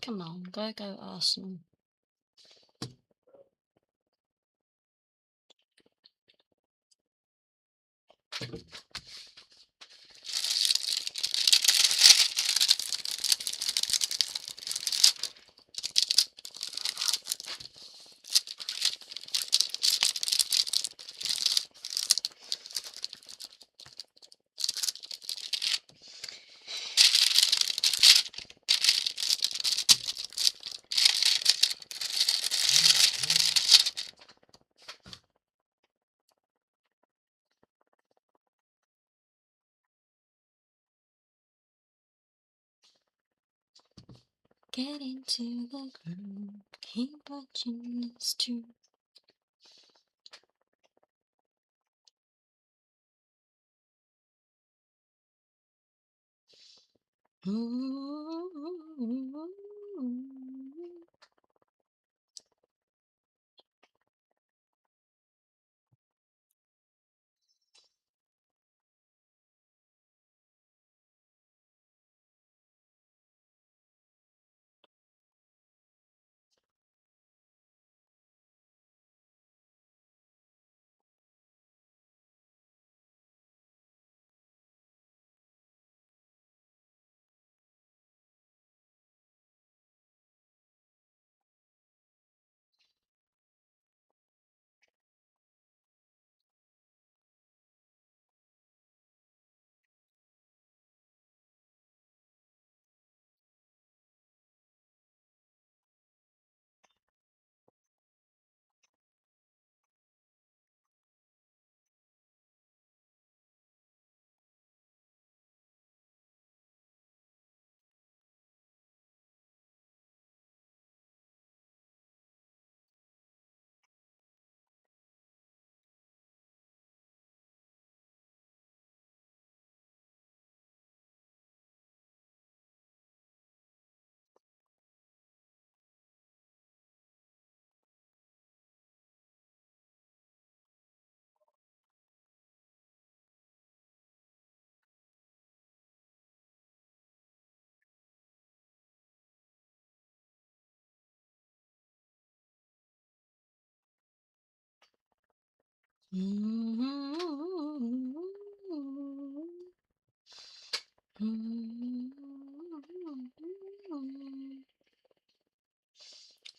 Come on, go Arsenal. Get into the groove, keep watching this too. Ooh.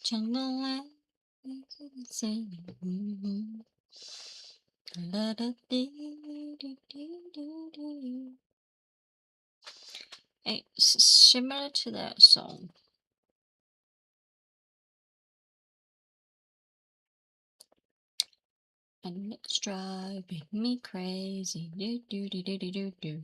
Jungle land, singing. It's similar to that song. And it's driving me crazy. Do do do do do do do.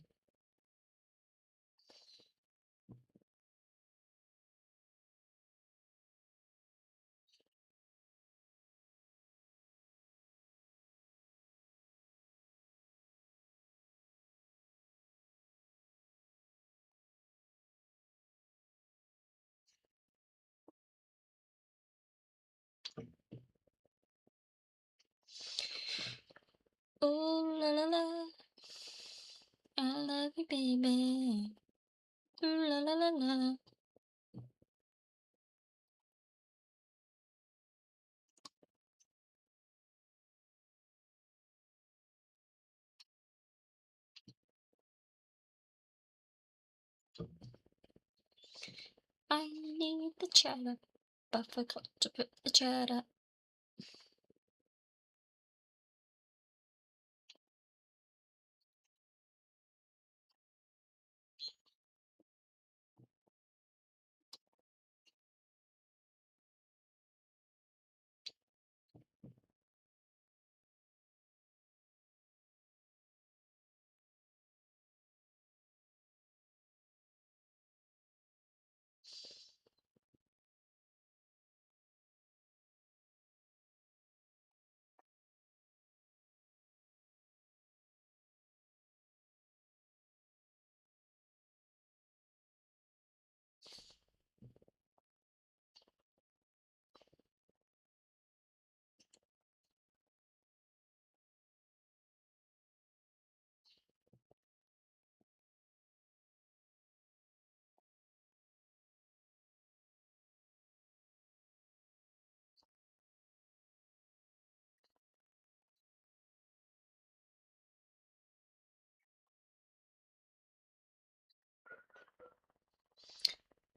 Oh la la la, I love you, baby. Ooh la la la la. I need the cheddar, but forgot to put the cheddar.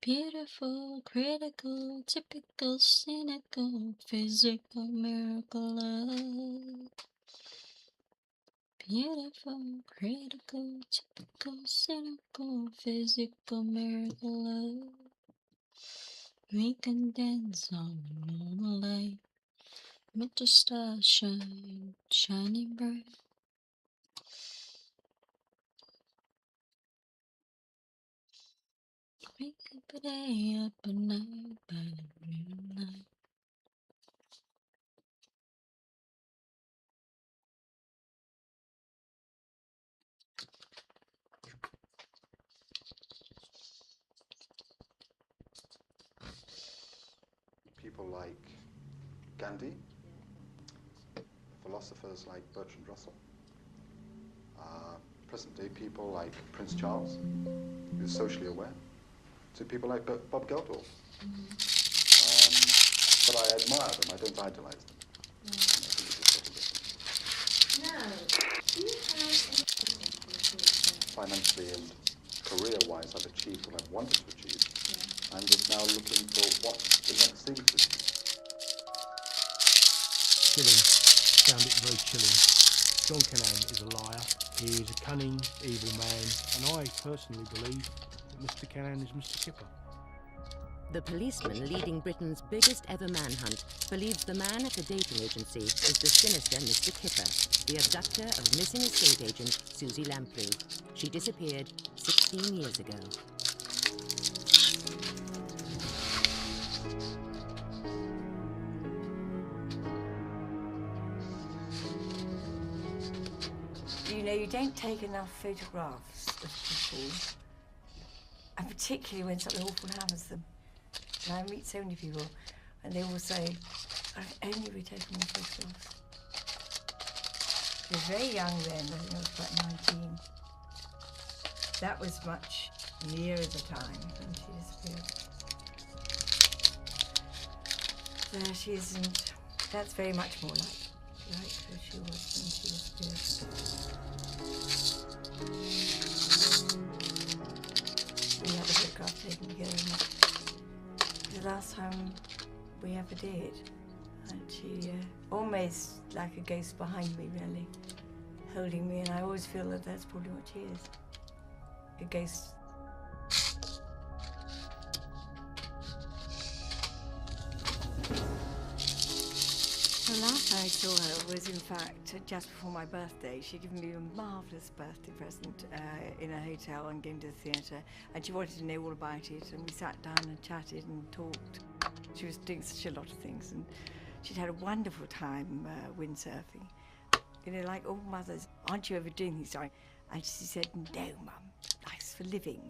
Beautiful, critical, typical, cynical, physical, miracle love. Beautiful, critical, typical, cynical, physical, miracle love. We can dance on the moonlight, with the stars shining bright. We keep a day up at night by the moonlight. People like Gandhi, philosophers like Bertrand Russell, present-day people like Prince Charles, who's socially aware, to people like Bob Geldof. But I admire them, I don't idolize them. I think it's a total difference. No. Do you have anything for the future? Financially and career-wise, I've achieved what I've wanted to achieve. Yeah. I'm just now looking for what the next thing should be. Chilling. Found it very chilling. John Cannan is a liar. He is a cunning, evil man, and I personally believe that Mr. Cannan is Mr. Kipper. The policeman leading Britain's biggest ever manhunt believes the man at the dating agency is the sinister Mr. Kipper, the abductor of missing estate agent Susie Lamplugh. She disappeared 16 years ago. You know, you don't take enough photographs of people, and particularly when something awful happens to them. And I meet so many people, and they all say, I've only really taken more photographs. I was very young then, I think I was about 19. That was much nearer the time when she disappeared. There she isn't. That's very much more like who she was when she disappeared. We had a photograph taken together. The last time we ever did, and she almost like a ghost behind me, really, holding me, and I always feel that that's probably what she is, a ghost. The last time I saw her was, in fact, just before my birthday. She'd given me a marvellous birthday present in a hotel and going to the theatre, and she wanted to know all about it, and we sat down and chatted and talked. She was doing such a lot of things, and she'd had a wonderful time windsurfing. You know, like all mothers, aren't you ever doing these things? And she said, no, Mum, life's for living.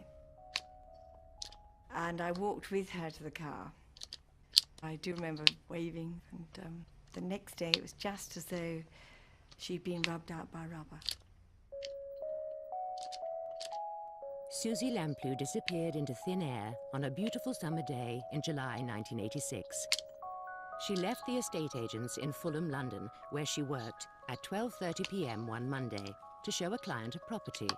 And I walked with her to the car. I do remember waving, and the next day it was just as though she'd been rubbed out by rubber. Susie Lamplugh disappeared into thin air on a beautiful summer day in July 1986. She left the estate agents in Fulham, London, where she worked, at 12:30 p.m. one Monday to show a client a property.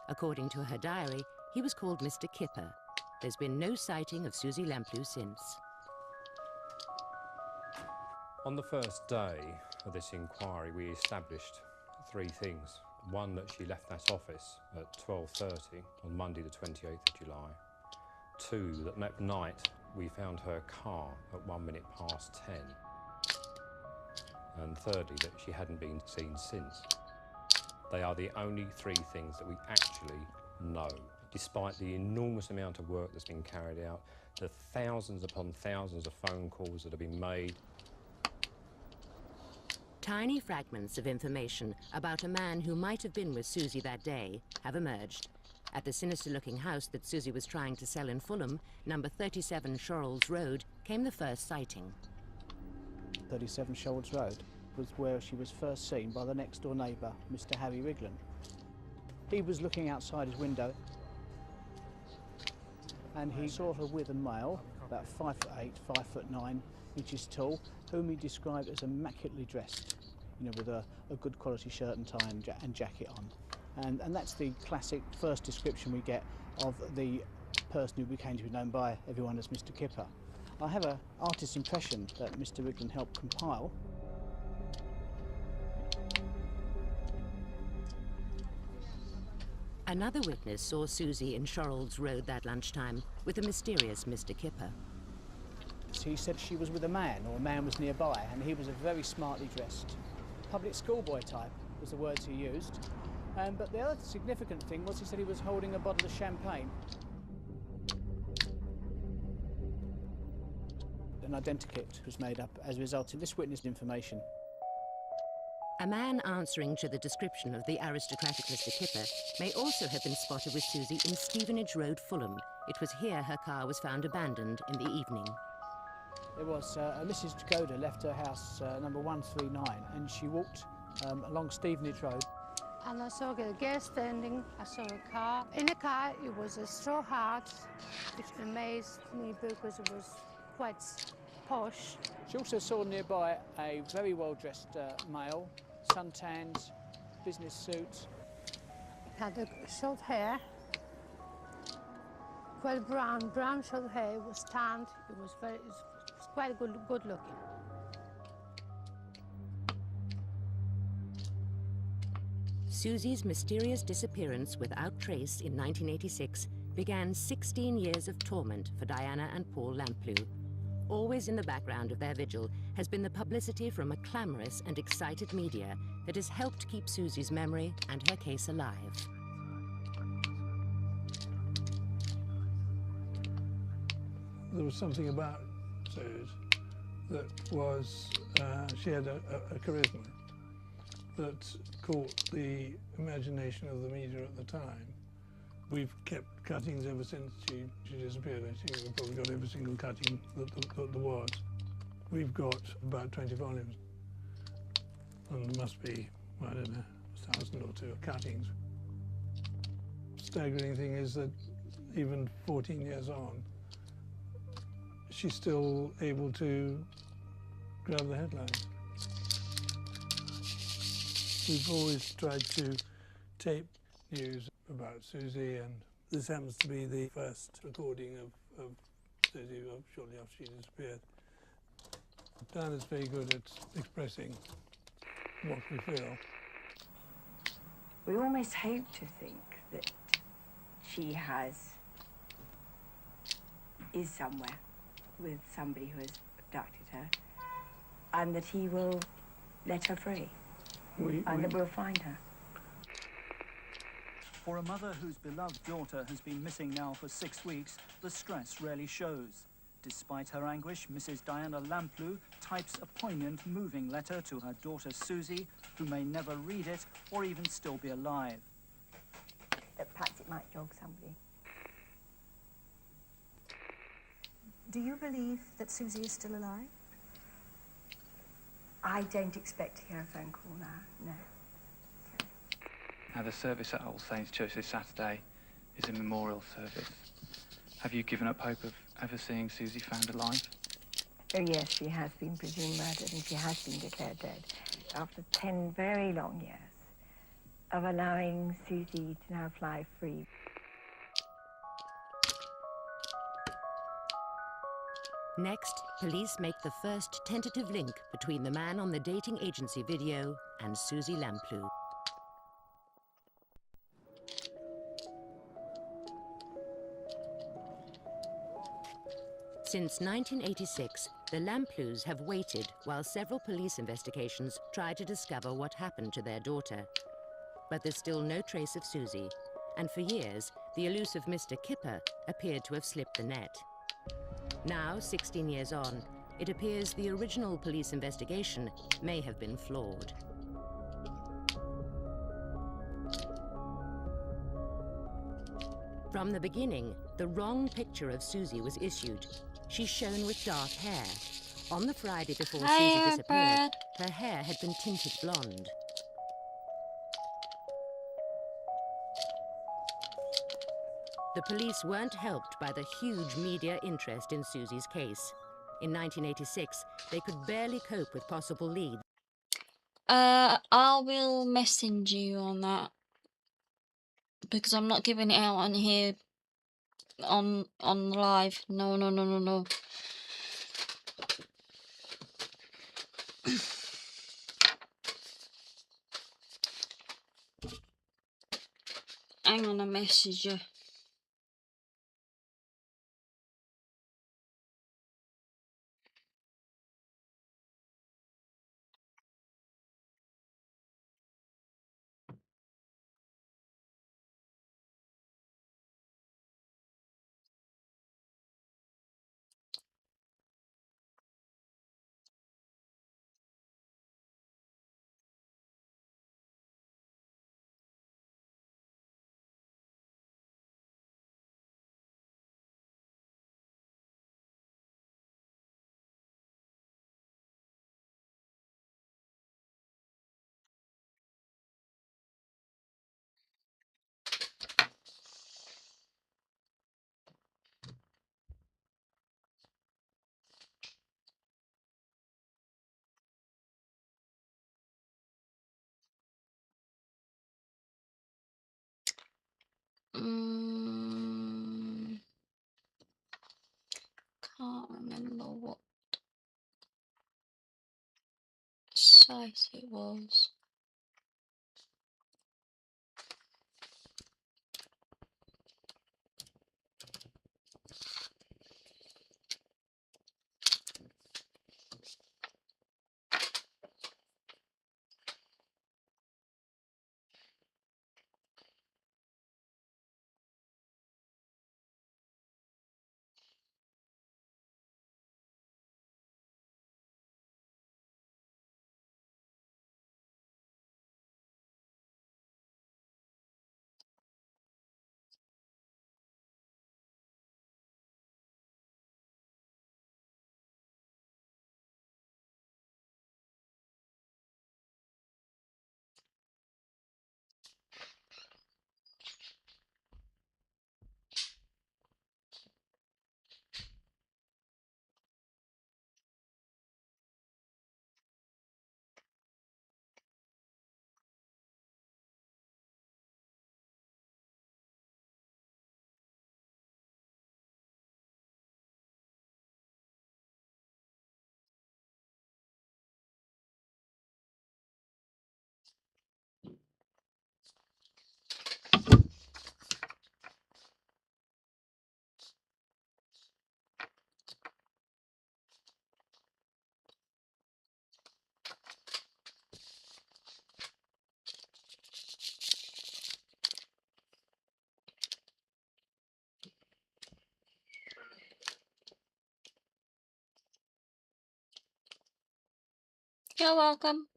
According to her diary, he was called Mr. Kipper. There's been no sighting of Susie Lamplugh since. On the first day of this inquiry, we established three things. One, that she left that office at 12:30 on Monday the 28th of July. Two, that night we found her car at 1 minute past 10. And thirdly, that she hadn't been seen since. They are the only three things that we actually know. Despite the enormous amount of work that's been carried out, the thousands upon thousands of phone calls that have been made. Tiny fragments of information about a man who might have been with Susie that day have emerged. At the sinister-looking house that Susie was trying to sell in Fulham, number 37 Shorrolds Road, came the first sighting. 37 Shorrolds Road was where she was first seen by the next-door neighbour, Mr. Harry Rigland. He was looking outside his window and he saw her with a male, about 5'8", 5'9" inches tall, whom he described as immaculately dressed, you know, with a good quality shirt and tie and jacket on. And that's the classic first description we get of the person who became to be known by everyone as Mr. Kipper. I have an artist's impression that Mr. Riglin helped compile. Another witness saw Susie in Shorrolds Road that lunchtime with a mysterious Mr. Kipper. He said she was with a man, or a man was nearby, and he was a very smartly dressed public schoolboy type, was the words he used. But the other significant thing was he said he was holding a bottle of champagne. An identikit was made up as a result of this witness information. A man answering to the description of the aristocratic Mr. Kipper may also have been spotted with Susie in Stevenage Road, Fulham. It was here her car was found abandoned in the evening. There was Mrs. Jagoda left her house number 139, and she walked along Stevenage Road. And I saw a girl standing, I saw a car. In the car, it was a straw hat, which amazed me because it was quite posh. She also saw nearby a very well-dressed male, suntanned, business suit. Had a short hair, quite brown short hair, it was tanned, it was quite good looking. Susie's mysterious disappearance without trace in 1986 began 16 years of torment for Diana and Paul Lamplugh. Always in the background of their vigil has been the publicity from a clamorous and excited media that has helped keep Susie's memory and her case alive. There was something about Suze that was, she had a charisma that caught the imagination of the media at the time. We've kept cuttings ever since she disappeared. I think we've probably got every single cutting that there was. We've got about 20 volumes. And there must be, I don't know, 1,000 or two cuttings. Staggering thing is that even 14 years on, she's still able to grab the headlines. We've always tried to tape news about Susie, and this happens to be the first recording of Susie shortly after she disappeared. Diana's very good at expressing what we feel. We almost hope to think that she is somewhere with somebody who has abducted her, and that he will let her free, and that we'll find her. For a mother whose beloved daughter has been missing now for 6 weeks, the stress rarely shows. Despite her anguish, Mrs. Diana Lamplugh types a poignant, moving letter to her daughter Susie, who may never read it or even still be alive. Perhaps it might jog somebody. Do you believe that Susie is still alive? I don't expect to hear a phone call now, no. Now, the service at All Saints Church this Saturday is a memorial service. Have you given up hope of ever seeing Susie found alive? Oh yes, she has been presumed murdered and she has been declared dead after 10 very long years of allowing Susie to now fly free. Next, police make the first tentative link between the man on the dating agency video and Susie Lamplugh. Since 1986, the Lamplughs have waited while several police investigations try to discover what happened to their daughter. But there's still no trace of Susie, and for years, the elusive Mr. Kipper appeared to have slipped the net. Now, 16 years on, it appears the original police investigation may have been flawed. From the beginning, the wrong picture of Susie was issued. She's shown with dark hair. On the Friday before Susie disappeared, her hair had been tinted blonde. The police weren't helped by the huge media interest in Susie's case. In 1986, they could barely cope with possible leads. I will message you on that because I'm not giving it out on here on live. No. Hang on, I message you. Can't remember what site it was. You're welcome.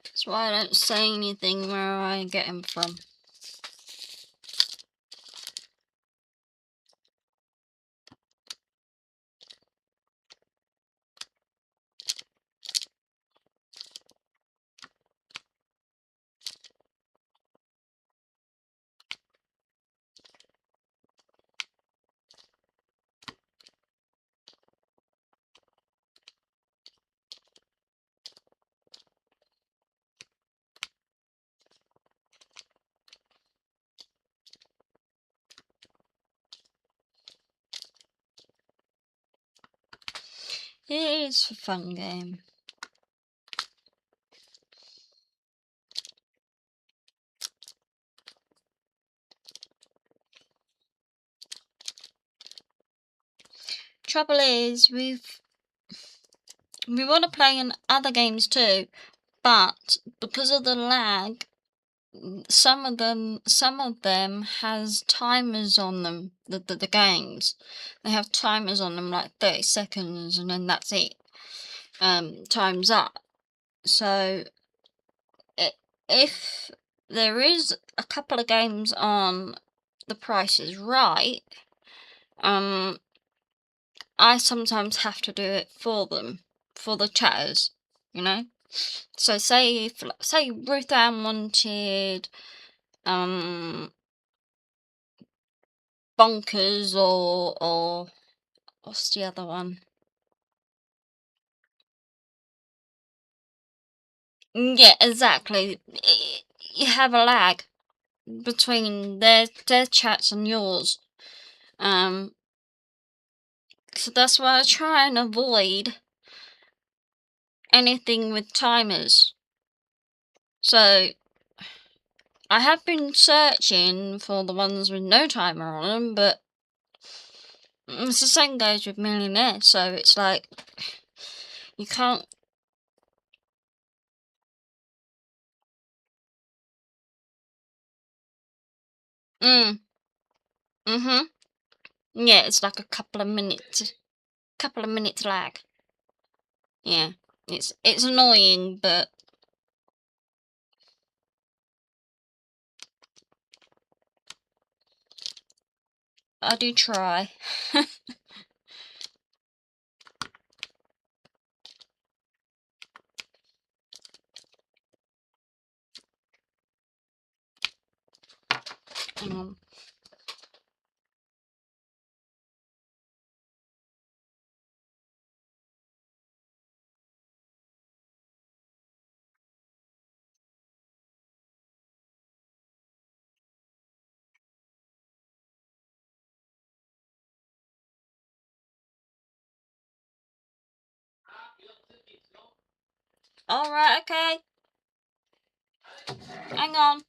That's why I don't say anything where I get him from. It is a fun game. Trouble is, we want to play in other games too, but because of the lag, some of them has timers on them. The games, they have timers on them, like 30 seconds, and then that's it. Time's up. So if there is a couple of games on The Price is Right, I sometimes have to do it for them, for the chatters, you know. So say Ruth Ann wanted Bonkers or what's the other one? Yeah, exactly. You have a lag between their chats and yours. So that's why I try and avoid anything with timers. So I have been searching for the ones with no timer on them, but it's the same goes with Millionaire. So it's like you can't. Mhm. Yeah, it's like a couple of minutes lag. Yeah, it's annoying, but I do try. Hang on. All right, okay. Hang on.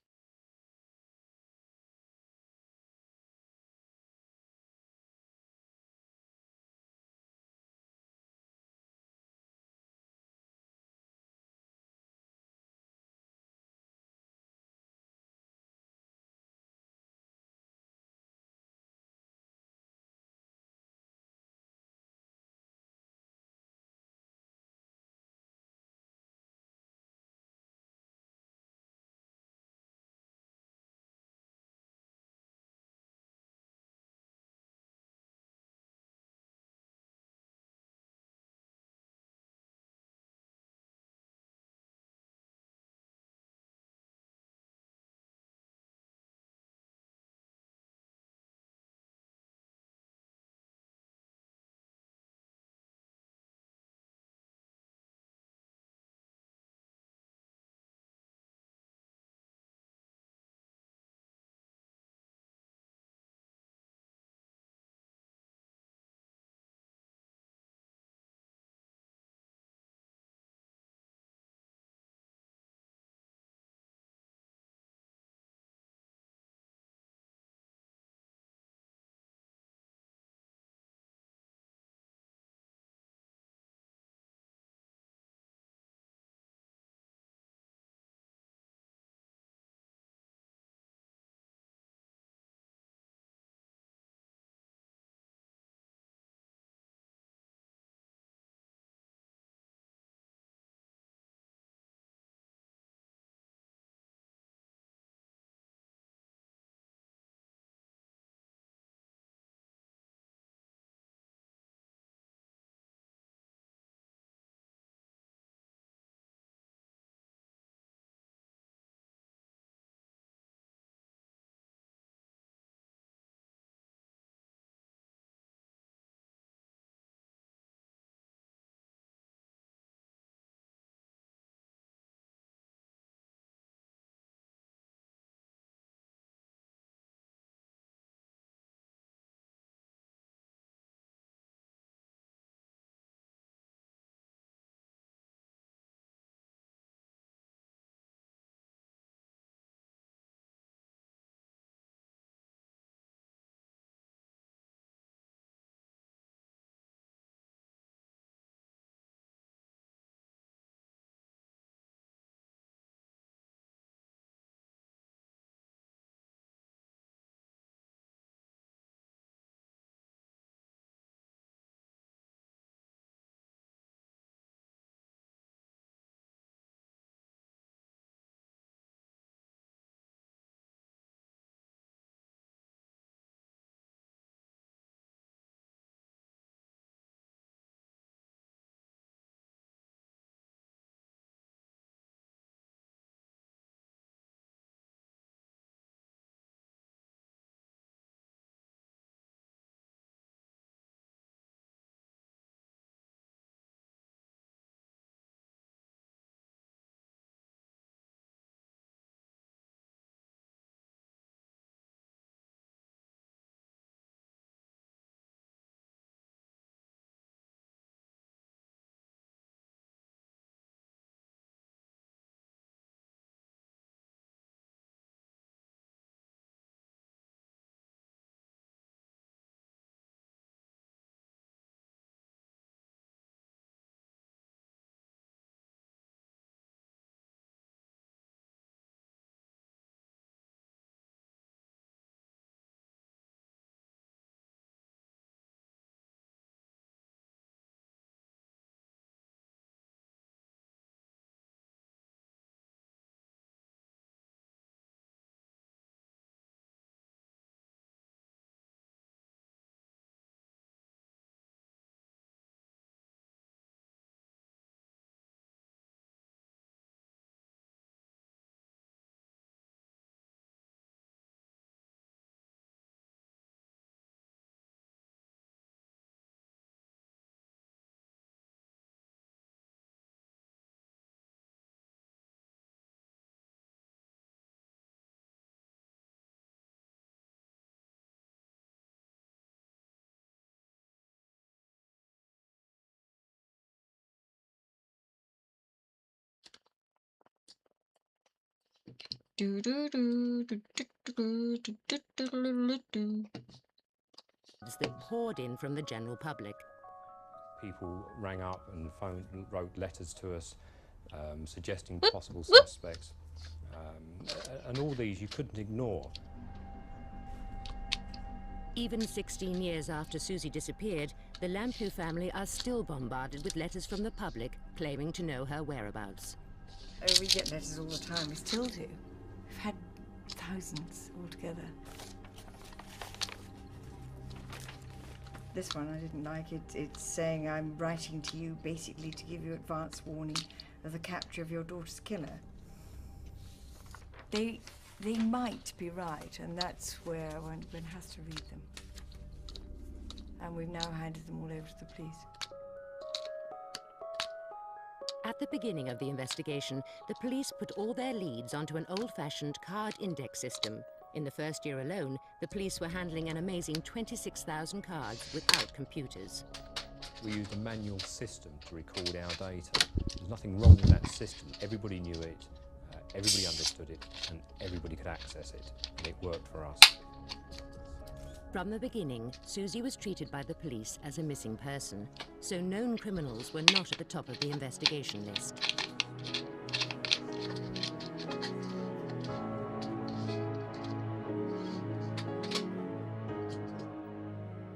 that poured in from the general public. People rang up and wrote letters to us suggesting possible suspects. And all these you couldn't ignore. Even 16 years after Susie disappeared, the Lamplugh family are still bombarded with letters from the public claiming to know her whereabouts. Oh, we get letters all the time. We still do. We've had thousands altogether. This one I didn't like. It's saying, "I'm writing to you basically to give you advance warning of the capture of your daughter's killer." They might be right, and that's where one has to read them. And we've now handed them all over to the police. At the beginning of the investigation, the police put all their leads onto an old-fashioned card index system. In the first year alone, the police were handling an amazing 26,000 cards without computers. We used a manual system to record our data. There's nothing wrong with that system. Everybody knew it, everybody understood it, and everybody could access it, and it worked for us. From the beginning, Susie was treated by the police as a missing person, so known criminals were not at the top of the investigation list.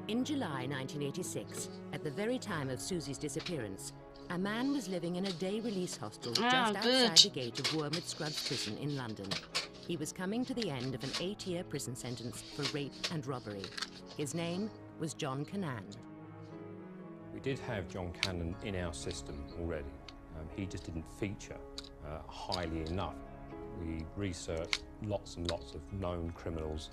In July 1986, at the very time of Susie's disappearance, a man was living in a day release hostel just outside the gate of Wormwood Scrubs prison in London. He was coming to the end of an 8-year prison sentence for rape and robbery. His name was John Cannan. We did have John Cannan in our system already. He just didn't feature highly enough. We researched lots and lots of known criminals,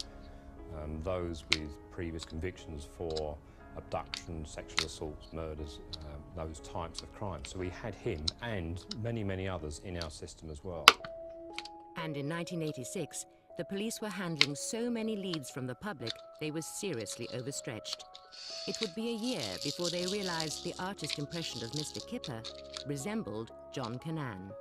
those with previous convictions for abduction, sexual assaults, murders, those types of crimes. So we had him and many, many others in our system as well. And in 1986, the police were handling so many leads from the public, they were seriously overstretched. It would be a year before they realized the artist impression of Mr. Kipper resembled John Cannan.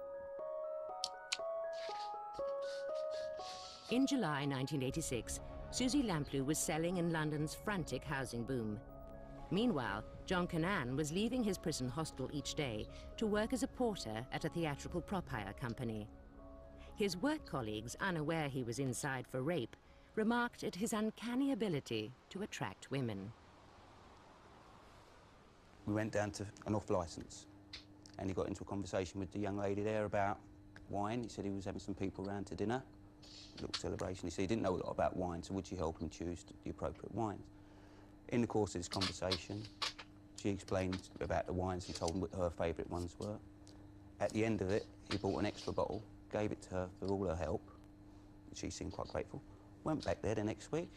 In July 1986, Susie Lamplugh was selling in London's frantic housing boom. Meanwhile, John Cannan was leaving his prison hostel each day to work as a porter at a theatrical prop hire company. His work colleagues, unaware he was inside for rape, remarked at his uncanny ability to attract women. We went down to an off-licence, and he got into a conversation with the young lady there about wine. He said he was having some people round to dinner, a little celebration. He said he didn't know a lot about wine, so would she help him choose the appropriate wines? In the course of this conversation, she explained about the wines and told him what her favourite ones were. At the end of it, he bought an extra bottle, gave it to her for all her help. She seemed quite grateful. Went back there the next week.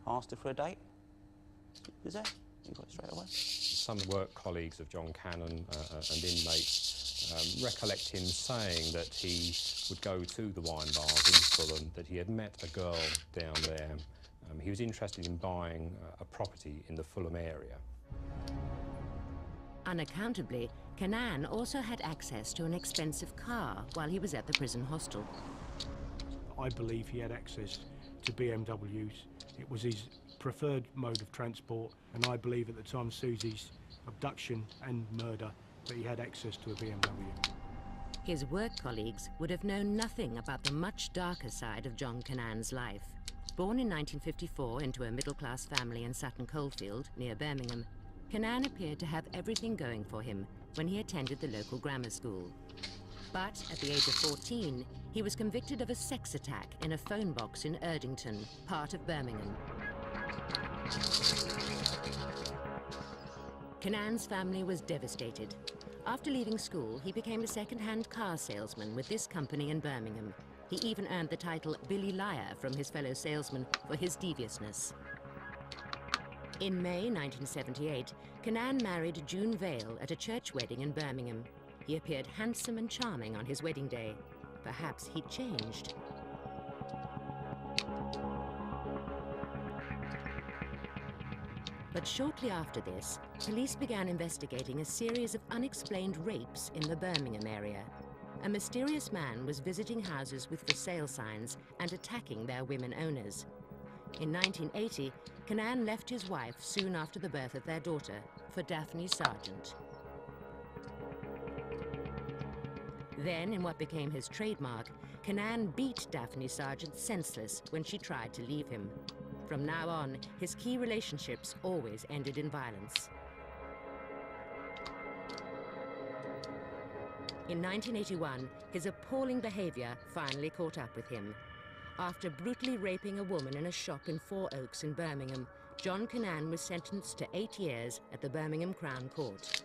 asked her for a date. Is that? You got it straight away? Some work colleagues of John Cannon and inmates recollect him saying that he would go to the wine bars in Fulham, that he had met a girl down there. He was interested in buying a property in the Fulham area. Unaccountably, Cannan also had access to an expensive car while he was at the prison hostel. I believe he had access to BMWs. It was his preferred mode of transport, and I believe at the time of Susie's abduction and murder that he had access to a BMW. His work colleagues would have known nothing about the much darker side of John Cannan's life. Born in 1954 into a middle-class family in Sutton Coldfield, near Birmingham, Cannan appeared to have everything going for him when he attended the local grammar school. But at the age of 14, he was convicted of a sex attack in a phone box in Erdington, part of Birmingham. Cannan's family was devastated. After leaving school, he became a second-hand car salesman with this company in Birmingham. He even earned the title Billy Liar from his fellow salesmen for his deviousness. In May 1978, Cannan married June Vale at a church wedding in Birmingham. He appeared handsome and charming on his wedding day. Perhaps he'd changed. But shortly after this, police began investigating a series of unexplained rapes in the Birmingham area. A mysterious man was visiting houses with for sale signs and attacking their women owners. In 1980, Cannan left his wife soon after the birth of their daughter for Daphne Sargent. Then, in what became his trademark, Cannan beat Daphne Sargent senseless when she tried to leave him. From now on, his key relationships always ended in violence. In 1981, his appalling behavior finally caught up with him. After brutally raping a woman in a shop in Four Oaks in Birmingham, John Cannan was sentenced to 8 years at the Birmingham Crown Court.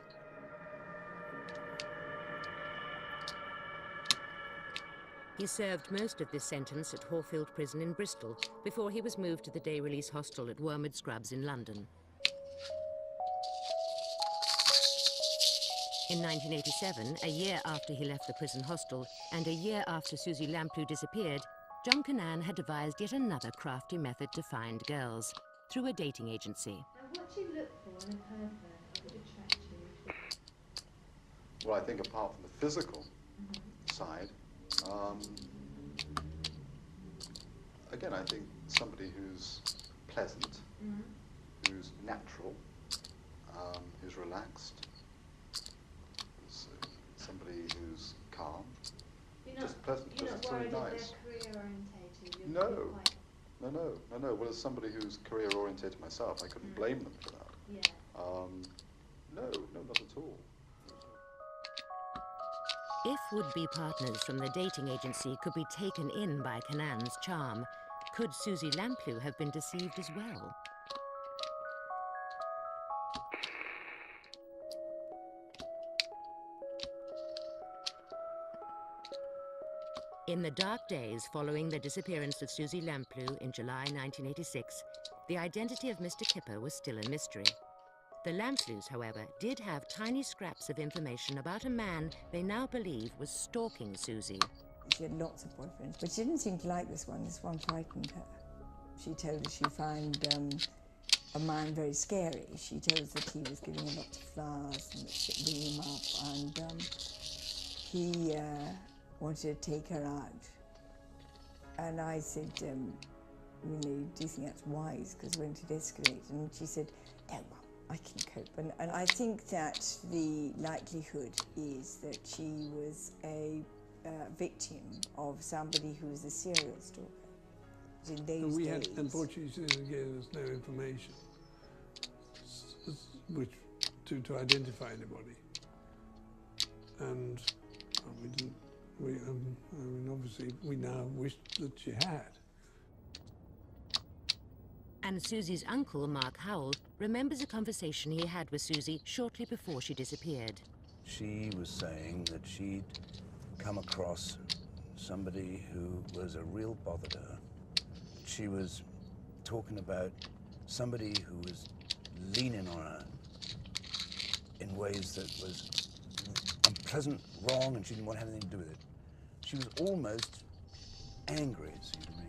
He served most of this sentence at Horfield Prison in Bristol before he was moved to the day release hostel at Wormwood Scrubs in London. In 1987, a year after he left the prison hostel and a year after Susie Lamplugh disappeared, John Cannan had devised yet another crafty method to find girls, through a dating agency. Now, what do you look for in a pervert that would attract you? Well, I think apart from the physical side, again, I think somebody who's pleasant, who's natural, who's relaxed, somebody who's calm, just pleasant, just really nice. Career orientated? No. No. Well, as somebody who's career orientated myself, I couldn't blame them for that. Yeah. No, not at all. If would-be partners from the dating agency could be taken in by Cannan's charm, could Susie Lamplugh have been deceived as well? In the dark days following the disappearance of Susie Lamplugh in July 1986, the identity of Mr. Kipper was still a mystery. The Lamplughs, however, did have tiny scraps of information about a man they now believe was stalking Susie. She had lots of boyfriends, but she didn't seem to like this one. This one frightened her. She told us she found a man very scary. She told us that he was giving her lots of flowers and bringing him up, and he wanted to take her out. And I said, do you think that's wise? Because won't it escalate? And she said, no, Mum, I can cope. And I think that the likelihood is that she was a victim of somebody who was a serial stalker. In those days, unfortunately, Susan gave us no information to identify anybody, and we didn't. I mean, obviously, we now wish that she had. And Susie's uncle, Mark Howell, remembers a conversation he had with Susie shortly before she disappeared. She was saying that she'd come across somebody who was a real bother to her. She was talking about somebody who was leaning on her in ways that was unpleasant, wrong, and she didn't want to have anything to do with it. She was almost angry, it seemed to me.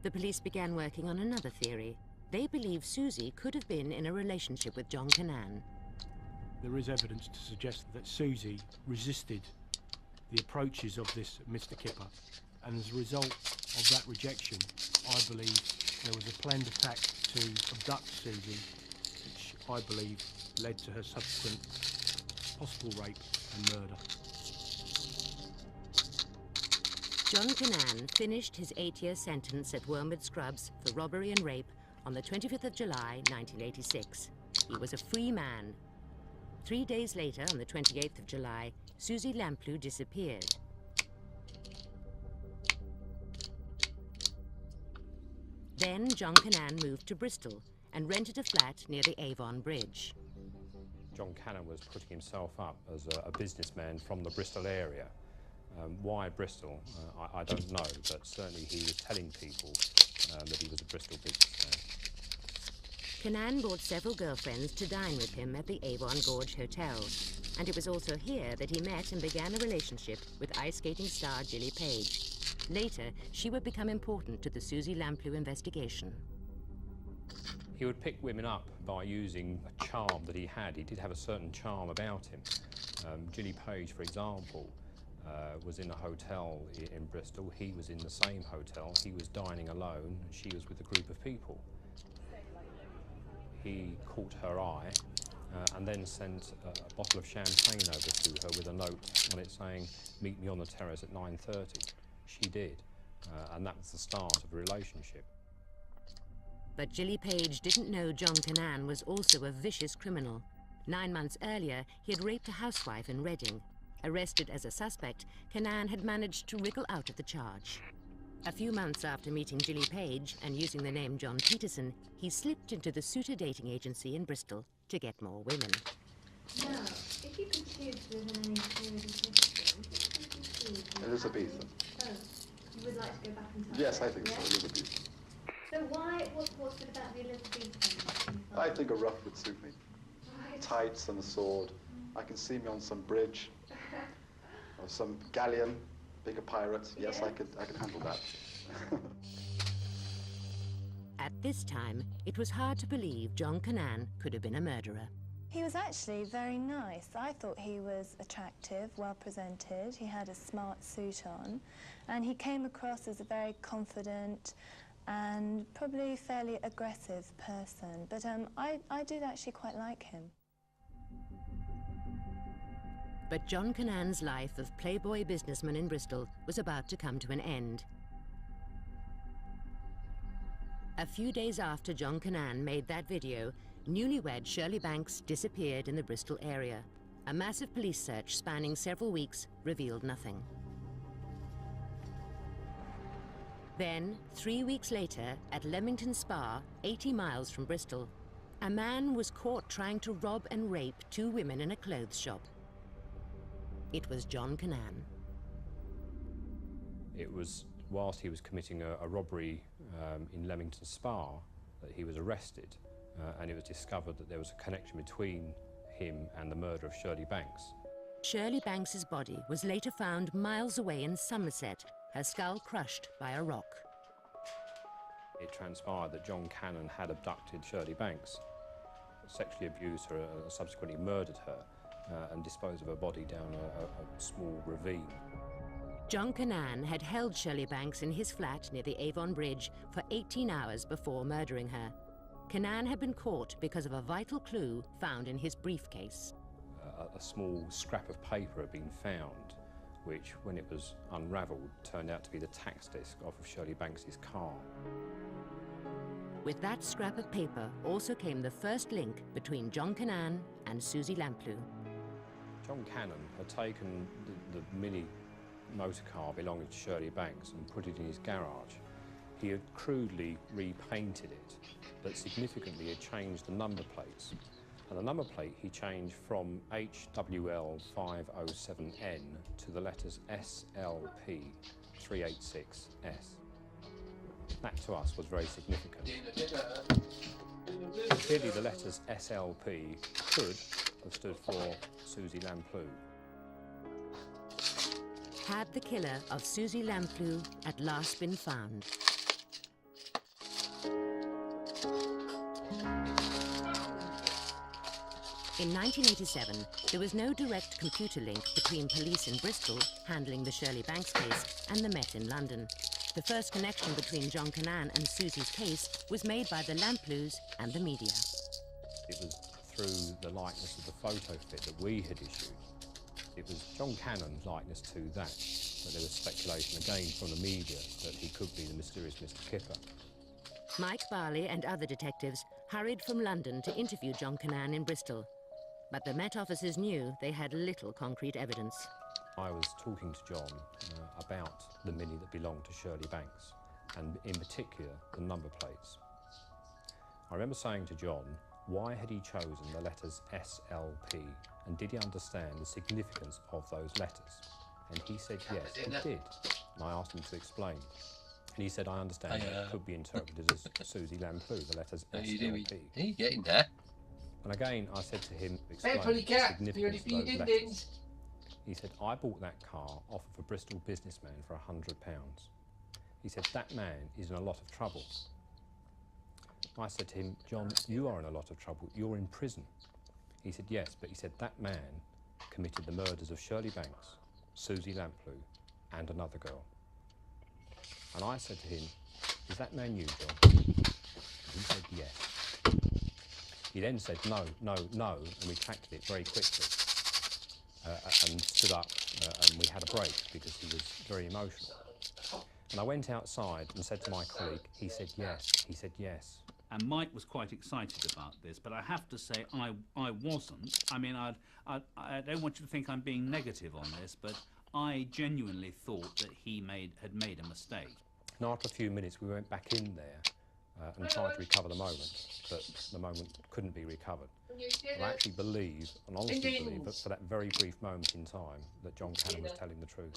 The police began working on another theory. They believe Susie could have been in a relationship with John Cannan. There is evidence to suggest that Susie resisted the approaches of this Mr. Kipper, and as a result of that rejection, I believe there was a planned attack to abduct Susie, which I believe led to her subsequent possible rape and murder. John Cannan finished his 8-year sentence at Wormwood Scrubs for robbery and rape on the 25th of July, 1986. He was a free man. 3 days later, on the 28th of July, Susie Lamplugh disappeared. Then John Cannan moved to Bristol and rented a flat near the Avon Bridge. John Cannan was putting himself up as a businessman from the Bristol area. Why Bristol? I don't know, but certainly he was telling people that he was a Bristol businessman. Cannan brought several girlfriends to dine with him at the Avon Gorge Hotel, and it was also here that he met and began a relationship with ice skating star Gilly Page. Later, she would become important to the Susie Lamplugh investigation. He would pick women up by using a charm that he had. He did have a certain charm about him. Gilly Page, for example, was in a hotel in Bristol. He was in the same hotel. He was dining alone, and she was with a group of people. He caught her eye and then sent a bottle of champagne over to her with a note on it saying, "Meet me on the terrace at 9:30. She did, and that was the start of a relationship. But Gilly Page didn't know John Cannan was also a vicious criminal. 9 months earlier, he had raped a housewife in Reading. Arrested as a suspect, Cannan had managed to wriggle out of the charge. A few months after meeting Gilly Page and using the name John Peterson, he slipped into the Suitor dating agency in Bristol to get more women. Now, if you could choose to live in any period of history, which would you choose? Elizabethan. Oh, you would like to go back in time? Yes, I think so, Yeah? Elizabethan. So why, what's it about the Elizabethan? I think a ruff would suit me. Right. Tights and a sword. I can see me on some bridge or some galleon, being a pirate. Yes, I can handle that. At this time, it was hard to believe John Cannan could have been a murderer. He was actually very nice. I thought he was attractive, well presented. He had a smart suit on, and he came across as a very confident and probably fairly aggressive person. But I did actually quite like him. But John Cannan's life of playboy businessman in Bristol was about to come to an end. A few days after John Cannan made that video, newlywed Shirley Banks disappeared in the Bristol area. A massive police search spanning several weeks revealed nothing. Then, 3 weeks later, at Leamington Spa, 80 miles from Bristol, a man was caught trying to rob and rape 2 women in a clothes shop. It was John Cannan. It was whilst he was committing a robbery in Leamington Spa that he was arrested, and it was discovered that there was a connection between him and the murder of Shirley Banks. Shirley Banks's body was later found miles away in Somerset, her skull crushed by a rock. It transpired that John Cannan had abducted Shirley Banks, sexually abused her, and subsequently murdered her, and disposed of her body down a small ravine. John Cannan had held Shirley Banks in his flat near the Avon Bridge for 18 hours before murdering her. Cannan had been caught because of a vital clue found in his briefcase. A small scrap of paper had been found, which, when it was unravelled, turned out to be the tax disc off of Shirley Banks's car. With that scrap of paper also came the first link between John Cannan and Susie Lamplugh. John Cannan had taken the mini motor car belonging to Shirley Banks and put it in his garage. He had crudely repainted it, but significantly had changed the number plates. And the number plate he changed from HWL 507N to the letters SLP 386S. That to us was very significant. Clearly the letters SLP could have stood for Susie Lamplugh. Had the killer of Susie Lamplugh at last been found? In 1987, there was no direct computer link between police in Bristol handling the Shirley Banks case and the Met in London. The first connection between John Cannan and Susie's case was made by the Lamplughs and the media. It was through the likeness of the photo fit that we had issued. It was John Cannon's likeness to that, but there was speculation again from the media that he could be the mysterious Mr. Kipper. Mike Barley and other detectives hurried from London to interview John Cannan in Bristol. But the Met officers knew they had little concrete evidence. I was talking to John about the Mini that belonged to Shirley Banks, and in particular, the number plates. I remember saying to John, why had he chosen the letters SLP, and did he understand the significance of those letters? And he said yes, he did. And I asked him to explain. And he said, I understand that it could be interpreted as Susie Lamplugh, the letters SLP. Are you getting there? And again, I said to him, explain the significance of those letters. He said, I bought that car off of a Bristol businessman for £100. He said, that man is in a lot of trouble. I said to him, John, you are in a lot of trouble. You're in prison. He said, yes, but he said, that man committed the murders of Shirley Banks, Susie Lamplugh, and another girl. And I said to him, is that man you, John? And he said, yes. He then said, no, no, no, and retracted it very quickly. And stood up and we had a break because he was very emotional. And I went outside and said to my colleague, he said yes, he said yes. And Mike was quite excited about this, but I have to say I wasn't. I mean, I don't want you to think I'm being negative on this, but I genuinely thought that he had made a mistake. And after a few minutes we went back in there and tried to recover the moment, but the moment couldn't be recovered. I actually believe, and honestly believe, that for that very brief moment in time, that John Cannon was telling the truth.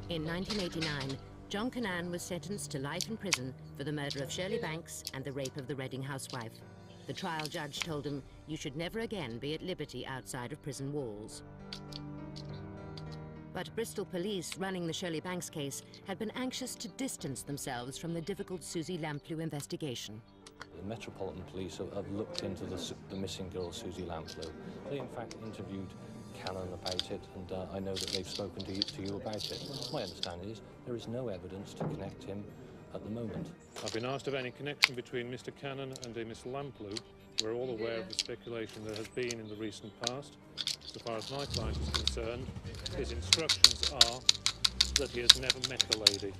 In 1989, John Cannan was sentenced to life in prison for the murder of Shirley Banks and the rape of the Reading housewife. The trial judge told him, you should never again be at liberty outside of prison walls. But Bristol police running the Shirley Banks case had been anxious to distance themselves from the difficult Susie Lamplugh investigation. The Metropolitan Police have looked into the missing girl, Susie Lamplugh. They, in fact, interviewed Cannon about it, and I know that they've spoken to you about it. My understanding is there is no evidence to connect him at the moment. I've been asked of any connection between Mr. Cannon and a Miss Lamplugh. We're all aware of the speculation there has been in the recent past. So far as my client is concerned, his instructions are that he has never met the lady.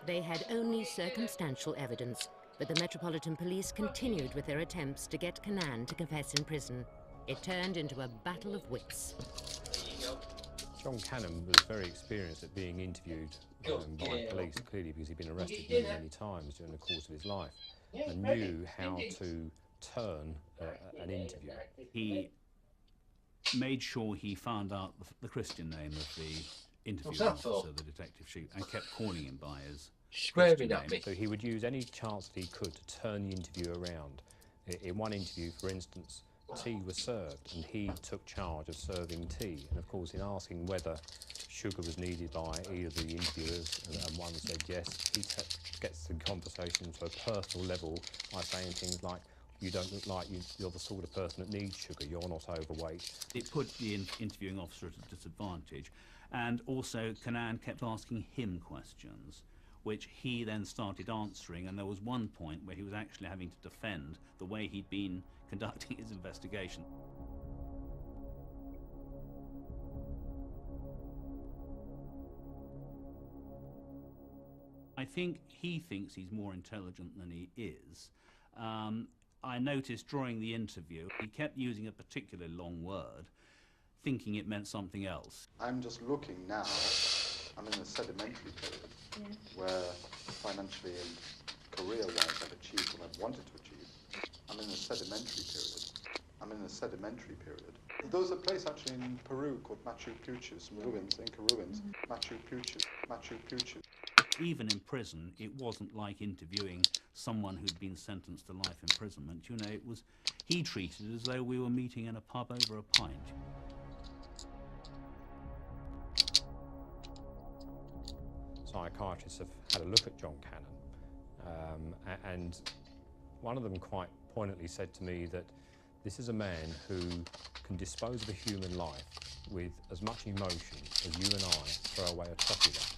They had only circumstantial evidence, but the Metropolitan Police continued with their attempts to get Cannan to confess in prison. It turned into a battle of wits. John Cannon was very experienced at being interviewed by police, clearly because he'd been arrested many, many times during the course of his life, and knew how to turn an interview. He made sure he found out the Christian name of the interviewing officer, the detective chief, and kept calling him by his Christian name. So he would use any chance that he could to turn the interview around. In one interview, for instance, tea was served, and he took charge of serving tea. And of course, in asking whether sugar was needed by either of the interviewers, and one said yes, he gets the conversation to a personal level by saying things like, you don't look like you're the sort of person that needs sugar, you're not overweight. It put the interviewing officer at a disadvantage. And also, Cannan kept asking him questions, which he then started answering, and there was one point where he was actually having to defend the way he'd been conducting his investigation. I think he thinks he's more intelligent than he is. I noticed during the interview, he kept using a particularly long word, thinking it meant something else. I'm just looking now, I'm in a sedimentary period where financially and career-wise I've achieved what I've wanted to achieve. I'm in a sedimentary period I'm in a sedimentary period. There's a place actually in Peru called Machu Picchu, some ruins, Inca ruins. Machu Picchu, Machu Picchu. Even in prison, it wasn't like interviewing someone who'd been sentenced to life imprisonment. You know, he treated it as though we were meeting in a pub over a pint. Psychiatrists have had a look at John Cannon, and one of them quite poignantly said to me that this is a man who can dispose of a human life with as much emotion as you and I throw away a coffee wrapper.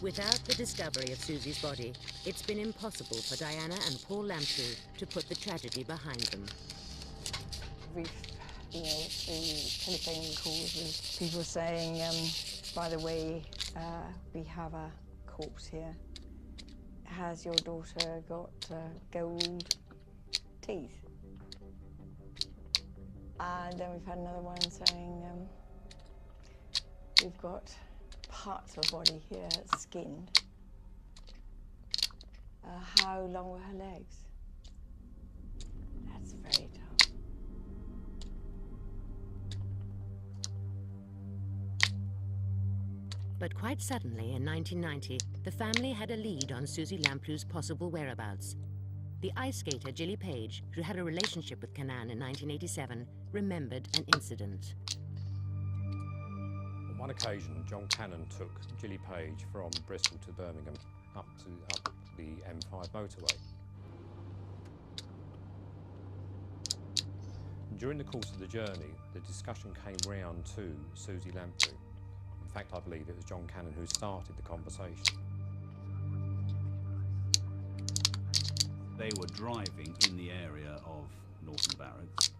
Without the discovery of Susie's body, it's been impossible for Diana and Paul Lamplugh to put the tragedy behind them. We've, you know, through telephone calls with people saying, by the way, we have a corpse here. Has your daughter got gold teeth? And then we've had another one saying, we've got parts of her body here skinned. How long were her legs? That's very tough. But quite suddenly, in 1990, the family had a lead on Susie Lamplugh's possible whereabouts. The ice skater Gilly Page, who had a relationship with Cannan in 1987, remembered an incident. On one occasion, John Cannon took Gilly Page from Bristol to Birmingham up the M5 motorway. During the course of the journey, the discussion came round to Susie Lamplugh. In fact, I believe it was John Cannon who started the conversation. They were driving in the area of Norton Barracks,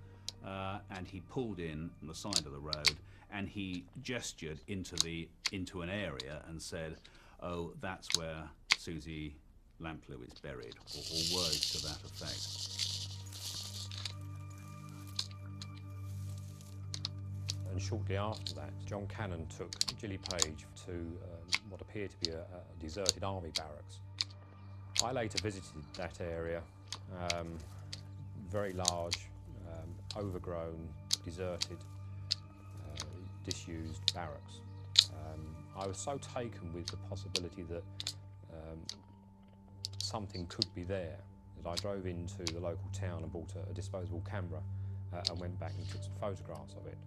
and he pulled in on the side of the road, and he gestured into an area and said, "Oh, that's where Susie Lamplugh is buried," or words to that effect. And shortly after that, John Cannon took Gilly Page to what appeared to be a deserted army barracks. I later visited that area, very large, overgrown, deserted, disused barracks. I was so taken with the possibility that something could be there that I drove into the local town and bought a disposable camera and went back and took some photographs of it.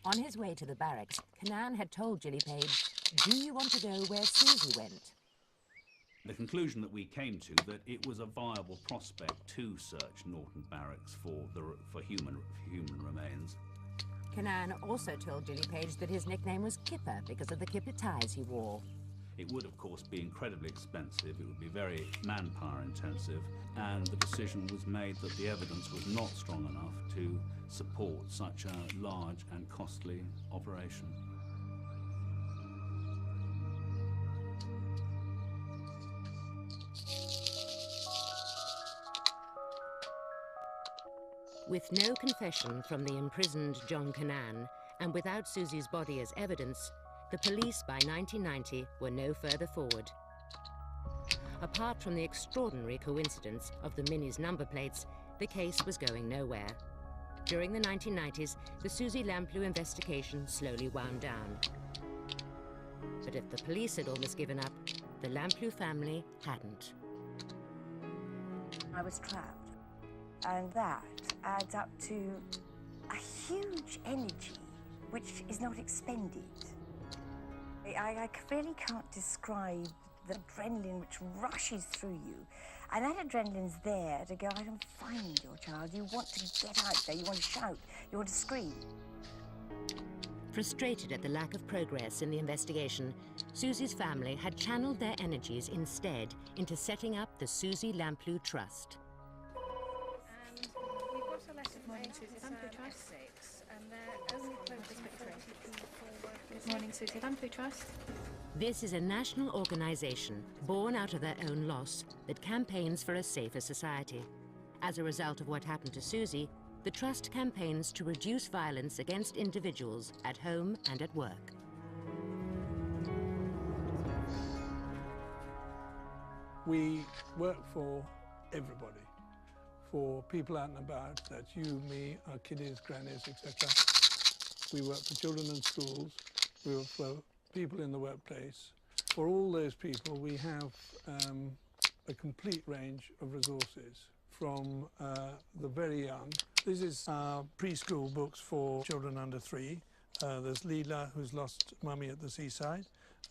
On his way to the barracks, Cannan had told Gilly Page, "Do you want to go where Susie went?" The conclusion that we came to that it was a viable prospect to search Norton Barracks for human remains. Cannan also told Gilly Page that his nickname was Kipper because of the kipper ties he wore. It would, of course, be incredibly expensive. It would be very manpower intensive, and the decision was made that the evidence was not strong enough to support such a large and costly operation. With no confession from the imprisoned John Cannan, and without Susie's body as evidence, the police by 1990 were no further forward. Apart from the extraordinary coincidence of the Mini's number plates, the case was going nowhere. During the 1990s, the Susie Lamplugh investigation slowly wound down. But if the police had almost given up, the Lamplugh family hadn't. I was trapped, and that adds up to a huge energy which is not expended. I really can't describe the adrenaline which rushes through you. And that adrenaline's there to go out and find your child. You want to get out there, you want to shout, you want to scream. Frustrated at the lack of progress in the investigation, Susie's family had channeled their energies instead into setting up the Susie Lamplugh Trust. We've got a letter from Susie Lamplugh Trust, and they're only closed Good morning, Susie Lamplugh Trust. This is a national organisation born out of their own loss that campaigns for a safer society. As a result of what happened to Susie, the Trust campaigns to reduce violence against individuals at home and at work. We work for everybody, for people out and about, that's you, me, our kiddies, grannies, etc. We work for children in schools, we work for people in the workplace. For all those people, we have a complete range of resources, from the very young. This is our preschool books for children under 3. There's Leela, who's lost mummy at the seaside,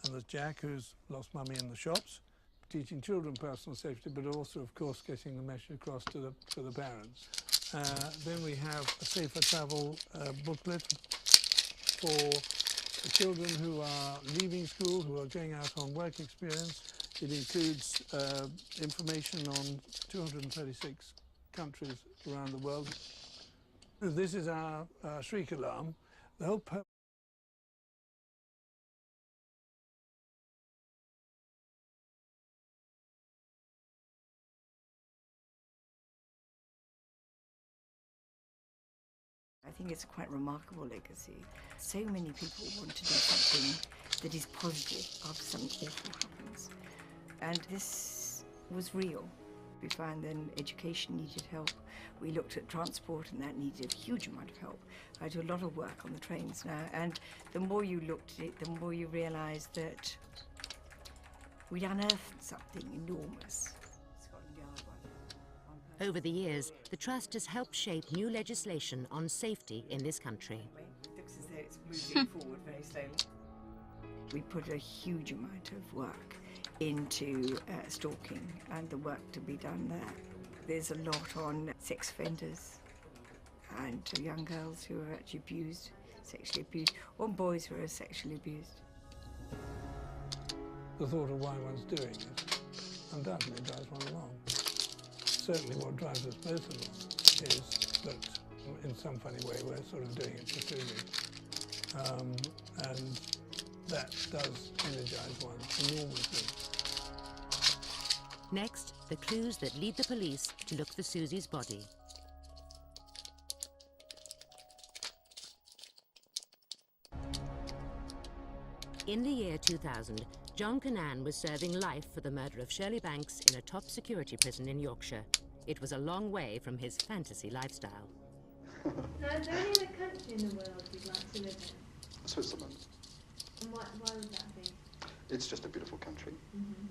and there's Jack, who's lost mummy in the shops. Teaching children personal safety, but also, of course, getting the message across to the parents. Then we have a safer travel booklet for the children who are leaving school, who are going out on work experience. It includes information on 236 countries around the world. This is our shriek alarm. The whole purpose. I think it's a quite remarkable legacy. So many people want to do something that is positive after something awful happens. And this was real. We found then education needed help. We looked at transport and that needed a huge amount of help. I do a lot of work on the trains now, and the more you looked at it, the more you realised that we'd unearthed something enormous. Over the years, the Trust has helped shape new legislation on safety in this country. It looks as though it's moving forward very slowly. We put a huge amount of work into stalking and the work to be done there. There's a lot on sex offenders and young girls who are actually abused, sexually abused, or boys who are sexually abused. The thought of why one's doing it undoubtedly drives one along. Certainly what drives us both along is that in some funny way we're sort of doing it for Susie. And that does energise one enormously. Next, the clues that lead the police to look for Susie's body. In the year 2000, John Cannan was serving life for the murder of Shirley Banks in a top security prison in Yorkshire. It was a long way from his fantasy lifestyle. Now, is there any other country in the world you'd like to live in? Switzerland. And why would that be? It's just a beautiful country. Mm-hmm.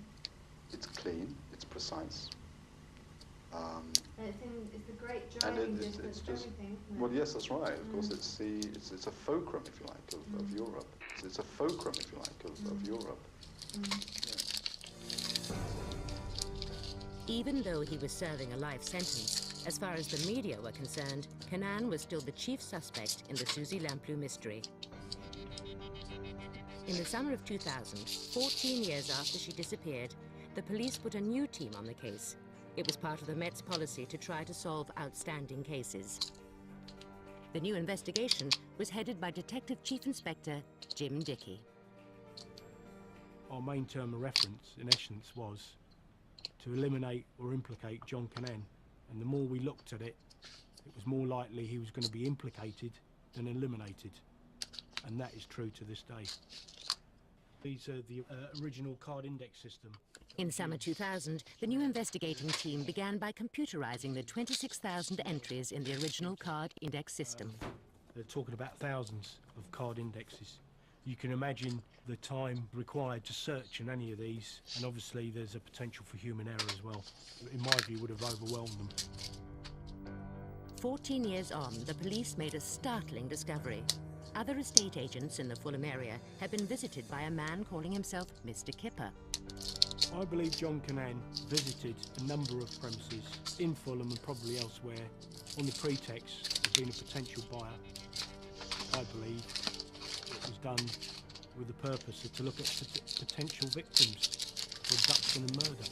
It's clean, it's precise. And it's the great And driving it's distance just, for everything, isn't it? well, yes, that's right. Of course, it's a fulcrum, if you like, of Europe. It's a fulcrum, if you like, of Europe. Even though he was serving a life sentence, as far as the media were concerned, Cannan was still the chief suspect in the Susie Lamplugh mystery. In the summer of 2000, 14 years after she disappeared, the police put a new team on the case. It was part of the Met's policy to try to solve outstanding cases. The new investigation was headed by Detective Chief Inspector Jim Dickey. Our main term of reference, in essence, was to eliminate or implicate John Cannan. And the more we looked at it, it was more likely he was going to be implicated than eliminated. And that is true to this day. These are the original card index system. In summer 2000, the new investigating team began by computerizing the 26,000 entries in the original card index system. They're talking about thousands of card indexes. You can imagine the time required to search in any of these, and obviously there's a potential for human error as well. In my view, would have overwhelmed them. 14 years on, the police made a startling discovery. Other estate agents in the Fulham area had been visited by a man calling himself Mr. Kipper. I believe John Cannan visited a number of premises in Fulham and probably elsewhere on the pretext of being a potential buyer. I believe it was done with the purpose to look at potential victims for abduction and murder.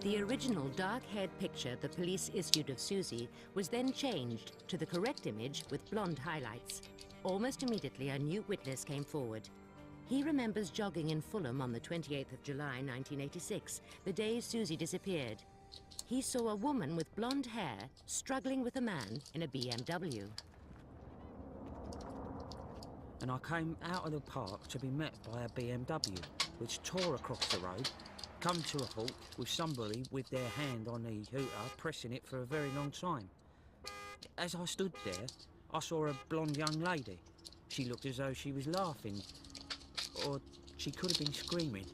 The original dark-haired picture the police issued of Susie was then changed to the correct image with blonde highlights. Almost immediately, a new witness came forward. He remembers jogging in Fulham on the 28th of July 1986, the day Susie disappeared. He saw a woman with blonde hair struggling with a man in a BMW. And I came out of the park to be met by a BMW. which tore across the road, come to a halt with somebody with their hand on the hooter pressing it for a very long time. As I stood there, I saw a blonde young lady. She looked as though she was laughing, or she could have been screaming.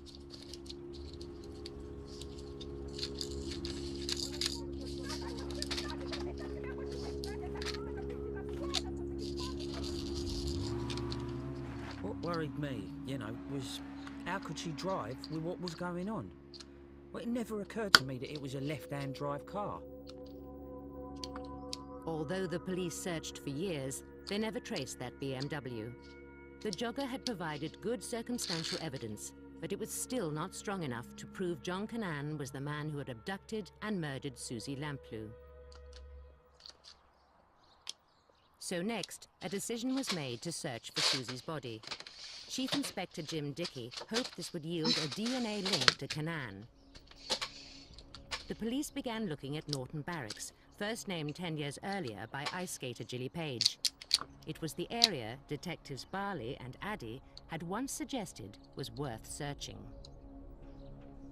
What worried me, was how could she drive with what was going on? Well, it never occurred to me that it was a left-hand drive car. Although the police searched for years, they never traced that BMW. The jogger had provided good circumstantial evidence, but it was still not strong enough to prove John Cannan was the man who had abducted and murdered Susie Lamplugh. So next, a decision was made to search for Susie's body. Chief Inspector Jim Dickey hoped this would yield a DNA link to Cannan. The police began looking at Norton Barracks, first named 10 years earlier by ice skater Gilly Page. It was the area detectives Barley and Addy had once suggested was worth searching.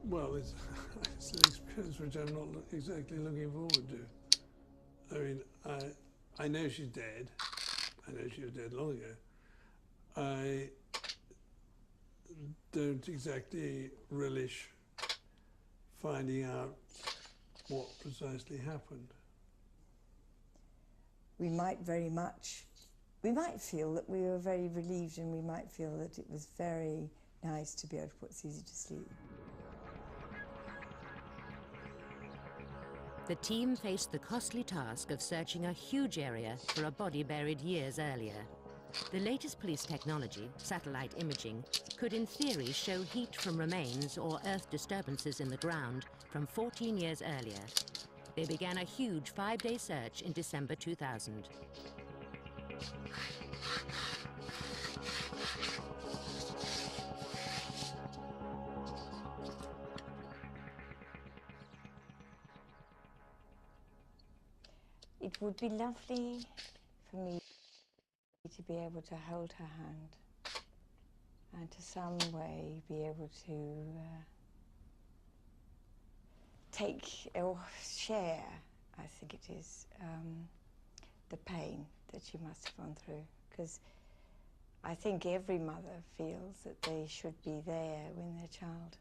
Well, it's an experience which I'm not exactly looking forward to. I mean, I know she's dead. I know she was dead long ago. I don't exactly relish finding out what precisely happened. We might feel that we were very relieved, and we might feel that it was very nice to be able to put Susie to sleep. The team faced the costly task of searching a huge area for a body buried years earlier. The latest police technology, satellite imaging, could in theory show heat from remains or earth disturbances in the ground from 14 years earlier. They began a huge 5-day search in December 2000. It would be lovely for me to be able to hold her hand and to some way be able to take or share, I think it is, the pain that she must have gone through. Because I think every mother feels that they should be there when their child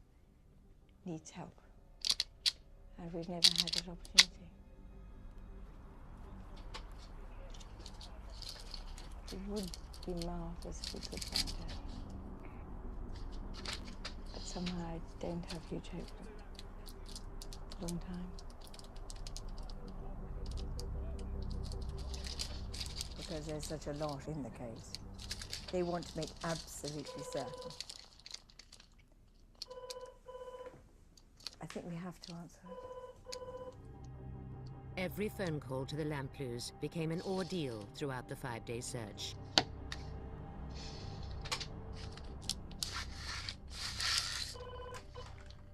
needs help. And we've never had that opportunity. It would be marvellous if we could find her. But somehow I don't have huge hope for a long time. Because there's such a lot in the case. They want to make absolutely certain. I think we have to answer it. Every phone call to the Lamplughs became an ordeal throughout the 5-day search.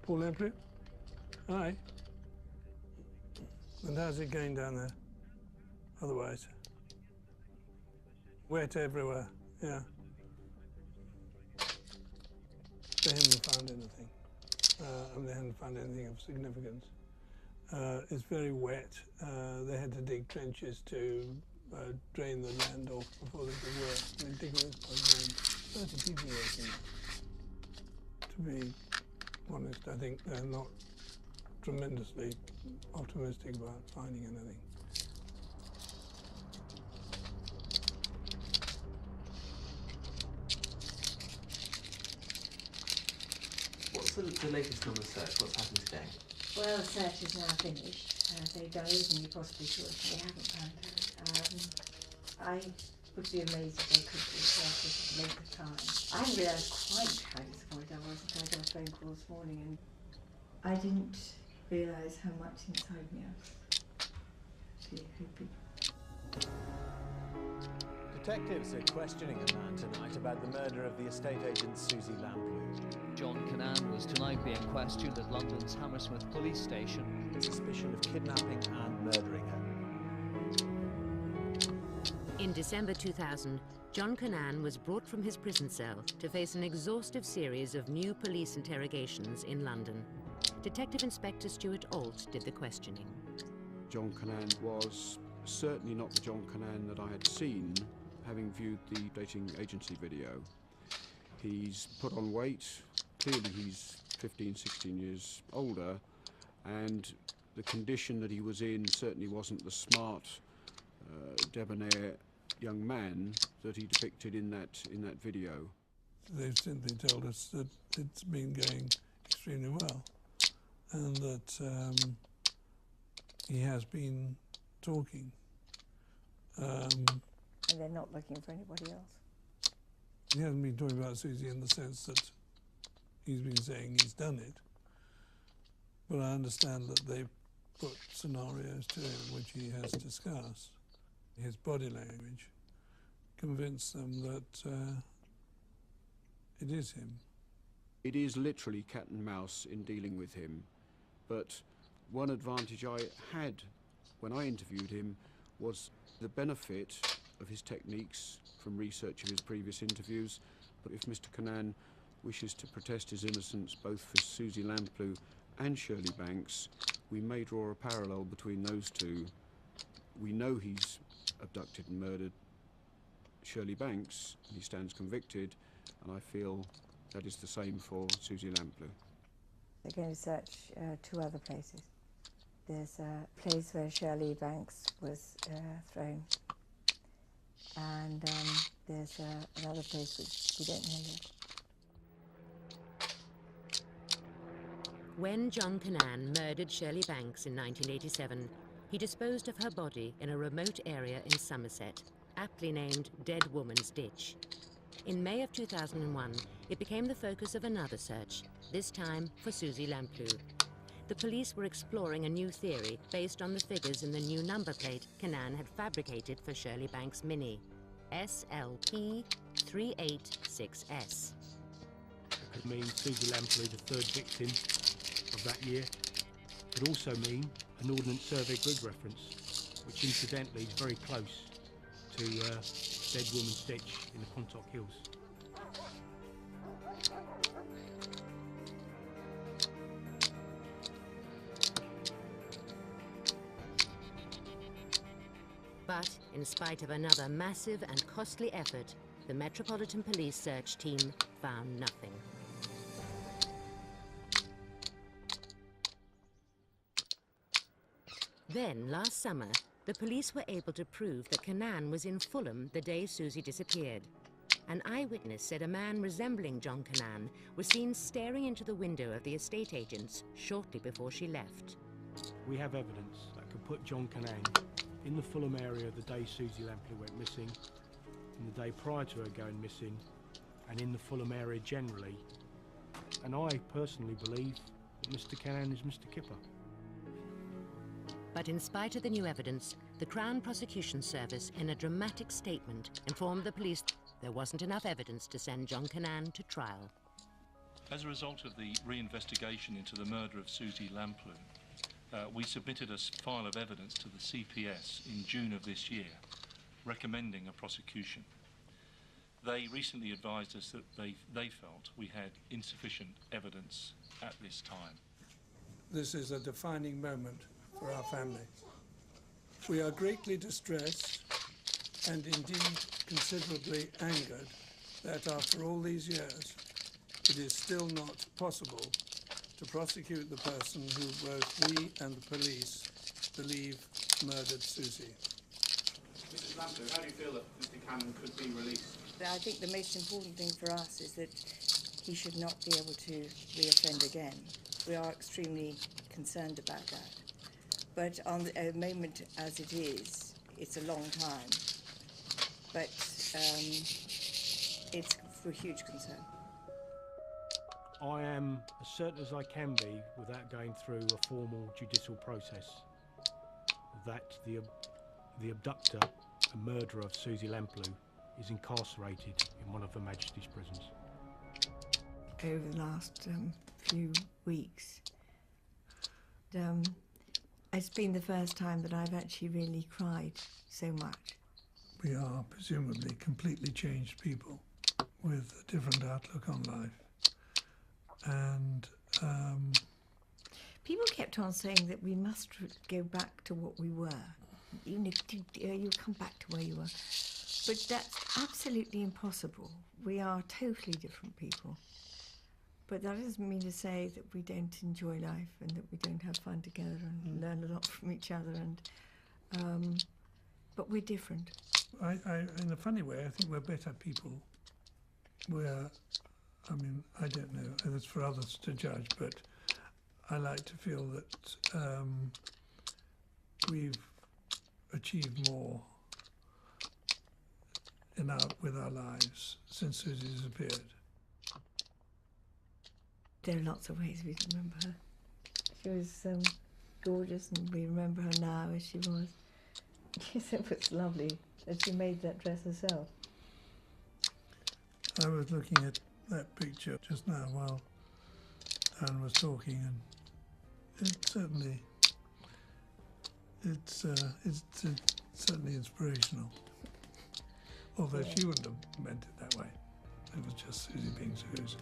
Paul Lamplugh? Hi. And how's it going down there? Otherwise? Wet everywhere, yeah. They haven't found anything. They haven't found anything of significance. It's very wet. They had to dig trenches to drain the land off before they could work. I mean, digging this by 30 people working. To be honest, I think they're not tremendously optimistic about finding anything. What's the latest on the search? What's happened today? Well, the search is now finished. They've done everything you possibly could. They haven't found her. I would be amazed if they could do that for this length of time. I didn't realise quite how disappointed I was until I got a phone call this morning, and I didn't realise how much inside me I was hoping. Detectives are questioning a man tonight about the murder of the estate agent Susie Lamplugh. John Cannan was tonight being questioned at London's Hammersmith police station. Suspicion of kidnapping and murdering her. In December 2000, John Cannan was brought from his prison cell to face an exhaustive series of new police interrogations in London. Detective Inspector Stuart Alt did the questioning. John Cannan was certainly not the John Cannan that I had seen, having viewed the dating agency video. He's put on weight, clearly he's 15, 16 years older, and the condition that he was in certainly wasn't the smart, debonair young man that he depicted in that video. They've simply told us that it's been going extremely well, and that he has been talking. And they're not looking for anybody else. He hasn't been talking about Susie in the sense that he's been saying he's done it, but I understand that they've put scenarios to him which he has discussed. His body language convinced them that it is him. It is literally cat and mouse in dealing with him, but one advantage I had when I interviewed him was the benefit of his techniques from research of his previous interviews. But if Mr. Cannan wishes to protest his innocence both for Susie Lamplugh and Shirley Banks, we may draw a parallel between those two. We know he's abducted and murdered Shirley Banks, and he stands convicted, and I feel that is the same for Susie Lamplugh. They're going to search two other places. There's a place where Shirley Banks was thrown, and there's another place which we don't know yet. When John Cannan murdered Shirley Banks in 1987, he disposed of her body in a remote area in Somerset, aptly named Dead Woman's Ditch. In May of 2001, it became the focus of another search, this time for Susie Lamplugh. The police were exploring a new theory based on the figures in the new number plate Cannan had fabricated for Shirley Banks' Mini, SLP 386S. It could mean Susie Lamplugh, the third victim of that year. It could also mean an Ordnance Survey grid reference, which incidentally is very close to Dead Woman's Ditch in the Quantock Hills. But in spite of another massive and costly effort, the Metropolitan Police search team found nothing. Then, last summer, the police were able to prove that Cannan was in Fulham the day Susie disappeared. An eyewitness said a man resembling John Cannan was seen staring into the window of the estate agents shortly before she left. We have evidence that could put John Cannan in the Fulham area the day Susie Lamplugh went missing, in the day prior to her going missing, and in the Fulham area generally. And I personally believe that Mr. Cannan is Mr. Kipper. But in spite of the new evidence, the Crown Prosecution Service, in a dramatic statement, informed the police there wasn't enough evidence to send John Cannan to trial. As a result of the re-investigation into the murder of Susie Lamplugh, we submitted a file of evidence to the CPS in June of this year, recommending a prosecution. They recently advised us that they felt we had insufficient evidence at this time. This is a defining moment for our family. We are greatly distressed and indeed considerably angered that after all these years, it is still not possible to prosecute the person who both we and the police believe murdered Susie. Mrs. Lamplugh, how do you feel that Mr. Cannan could be released? I think the most important thing for us is that he should not be able to reoffend again. We are extremely concerned about that. But on a moment as it is, it's a long time. But it's a huge concern. I am as certain as I can be, without going through a formal judicial process, that the abductor and murderer of Susie Lamplugh is incarcerated in one of Her Majesty's prisons. Over the last few weeks, it's been the first time that I've actually really cried so much. We are presumably completely changed people with a different outlook on life. And people kept on saying that we must go back to what we were. You come back to where you were. But that's absolutely impossible. We are totally different people. But that doesn't mean to say that we don't enjoy life and that we don't have fun together and learn a lot from each other. And but we're different. In a funny way, I think we're better people. I don't know, it's for others to judge, but I like to feel that we've achieved more with our lives since Susie disappeared. There are lots of ways we remember her. She was gorgeous, and we remember her now as she was. Yes, it was lovely that she made that dress herself. I was looking at that picture just now while Dan was talking, and it's certainly inspirational. Although she wouldn't have meant it that way. It was just Susie being Susie.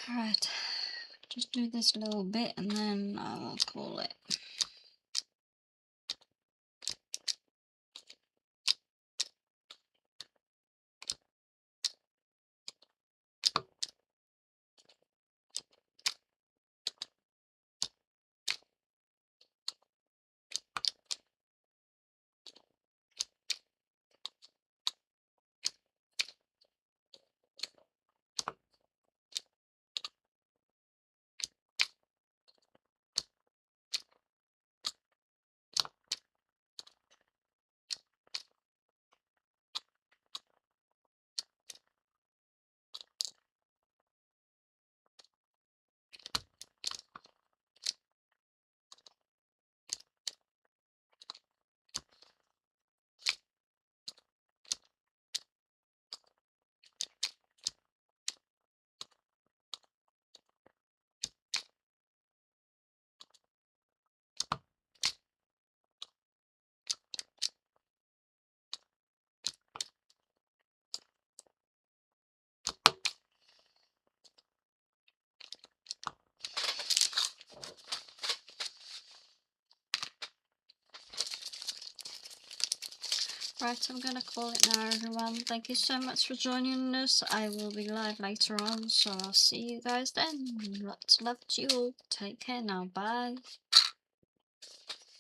Alright, just do this little bit and then I'll call it. Right, I'm gonna call it now, everyone. Thank you so much for joining us. I will be live later on, so I'll see you guys then. Lots of love to you all. Take care now. Bye.